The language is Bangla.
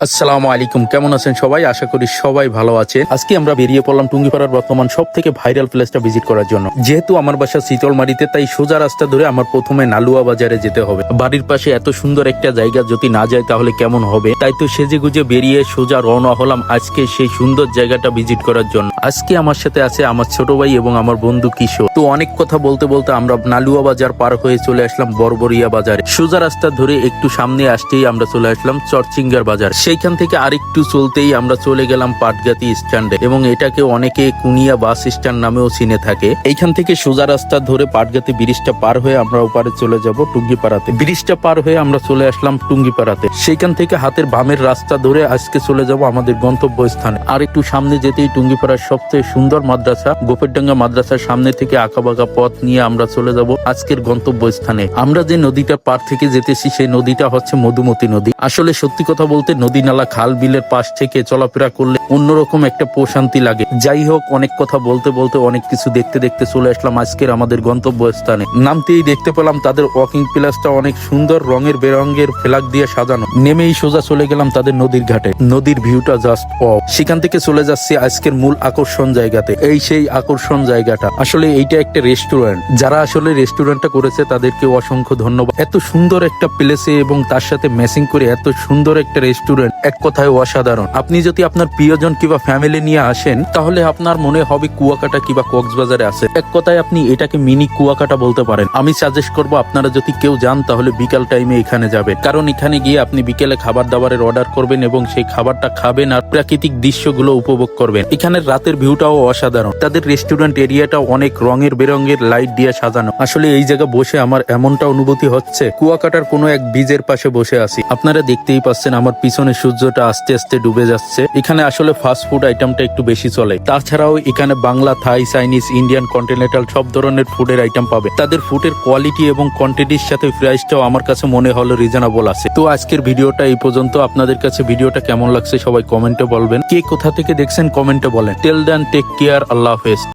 আসসালামু আলাইকুম, কেমন আছেন সবাই? আশা করি সবাই ভালো আছেন। আজকে আমরা বেরিয়ে পড়লাম টুঙ্গিপাড়ার বর্তমান সব থেকে ভাইরাল প্লেসটা ভিজিট করার জন্য। যেহেতু আমার বাসা শীতলমারিতে, তাই সোজা রাস্তা ধরে আমার প্রথমে নালুয়া বাজারে যেতে হবে। বাড়ির পাশে এত সুন্দর একটা জায়গা যদি না যায় তাহলে কেমন হবে, তাই তো সেজে গুজে বেরিয়ে সোজা রওনা হলাম আজকে সেই সুন্দর জায়গাটা ভিজিট করার জন্য। আজকে আমার সাথে আছে আমার ছোট ভাই এবং আমার বন্ধু কিশোর। তো অনেক কথা বলতে বলতে আমরা নালুয়া বাজার পার হয়ে চলে আসলাম বরবরিয়া বাজারে। সোজা রাস্তা ধরে একটু সামনে আসতেই আমরা চলে আসলাম চরচিঙ্গার বাজার। সেইখান থেকে আরেকটু চলতেই আমরা চলে গেলাম পাটগাতি স্ট্যান্ডে, এবং এটাকে অনেকে কুনিয়া বাস স্ট্যান্ড নামেও চিনে থাকে। এইখান থেকে সোজা রাস্তা ধরে পাটগাতি ব্রিজটা পার হয়ে আমরা ওপারে চলে যাব টুঙ্গিপাড়াতে। ব্রিজটা পার হয়ে আমরা চলে আসলাম টুঙ্গিপাড়াতে। সেইখান থেকে হাতের বামের রাস্তা ধরে আজকে চলে যাব আমাদের গন্তব্যস্থানে। আর একটু সামনে যেতেই টুঙ্গিপাড়ার সবচেয়ে সুন্দর মাদ্রাসা গোপেরডাঙ্গা মাদ্রাসার সামনে থেকে আঁকাবাঁকা পথ নিয়ে আমরা চলে যাব আজকের গন্তব্যস্থানে। আমরা যে নদীটা পার থেকে যেতেছি সেই নদীটা হচ্ছে মধুমতি নদী। আসলে সত্যি কথা বলতে নদী নালা খাল বিলের পাশ থেকে চলাফেরা করলে অন্যরকম একটা প্রশান্তি লাগে। যাই হোক, অনেক কথা বলতে বলতে অনেক কিছু দেখতে দেখতে চলে আসলাম আজকের আমাদের গন্তব্যস্থানে। নামতেই দেখতে পেলাম তাদের ওয়াকিং প্লেসটা অনেক সুন্দর রঙের বেরঙের ফ্ল্যাগ দিয়ে সাজানো। নেমেই সোজা চলে গেলাম তাদের নদীর ঘাটে। নদীর ভিউটা জাস্ট অফ। সেখান থেকে চলে যাচ্ছি আজকের মূল আকর্ষণ জায়গাতে। এই সেই আকর্ষণ জায়গাটা। আসলে এইটা একটা রেস্টুরেন্ট। যারা আসলে রেস্টুরেন্টটা করেছে তাদেরকে অসংখ্য ধন্যবাদ। এত সুন্দর একটা প্লেসে এবং তার সাথে ম্যাচিং করে এত সুন্দর একটা রেস্টুরেন্ট, এক কথায় অসাধারণ। আপনি যদি আপনার প্রিয়জন কিংবা ফ্যামিলি নিয়ে আসেন তাহলে আপনার মনে হবে কুয়াকাটা কিংবা কক্সবাজারে আছে। এক কথায় আপনি এটাকে মিনি কুয়াকাটা বলতে পারেন। আমি সাজেস্ট করবো আপনারা যদি কেউ যান তাহলে বিকাল টাইমে এখানে যাবেন, কারণ এখানে গিয়ে আপনি বিকেলে খাবার দাবারের অর্ডার করবেন এবং সেই খাবারটা খাবেন আর প্রাকৃতিক দৃশ্যগুলো উপভোগ করবেন। এখানের রাতের ভিউটাও অসাধারণ। তাদের রেস্টুরেন্ট এরিয়াটা অনেক রঙের বেরঙের লাইট দিয়ে সাজানো। আসলে এই জায়গা বসে আমার এমনটা অনুভূতি হচ্ছে কুয়াকাটার কোনো এক বীজের পাশে বসে আছি। আপনারা দেখতেই পাচ্ছেন আমার পিছনে সূর্যটা আস্তে আস্তে ডুবে যাচ্ছে। এখানে আসলে ফাস্ট ফুড আইটেমটা একটু বেশি চলে। তাছাড়াও এখানে বাংলা, থাই, চাইনিজ, ইন্ডিয়ান, কন্টিনেন্টাল সব ধরনের ফুডের আইটেম পাবে। তাদের ফুডের কোয়ালিটি এবং কোয়ান্টিটির সাথে প্রাইসটাও আমার কাছে মনে হলো রিজনেবল আছে। তো আজকের ভিডিওটা এই পর্যন্ত। আপনাদের কাছে ভিডিওটা কেমন লাগছে সবাই কমেন্টে বলবেন। কে কোথা থেকে দেখছেন কমেন্টে বলেন। টিল দেন টেক কেয়ার, আল্লাহ হাফেজ।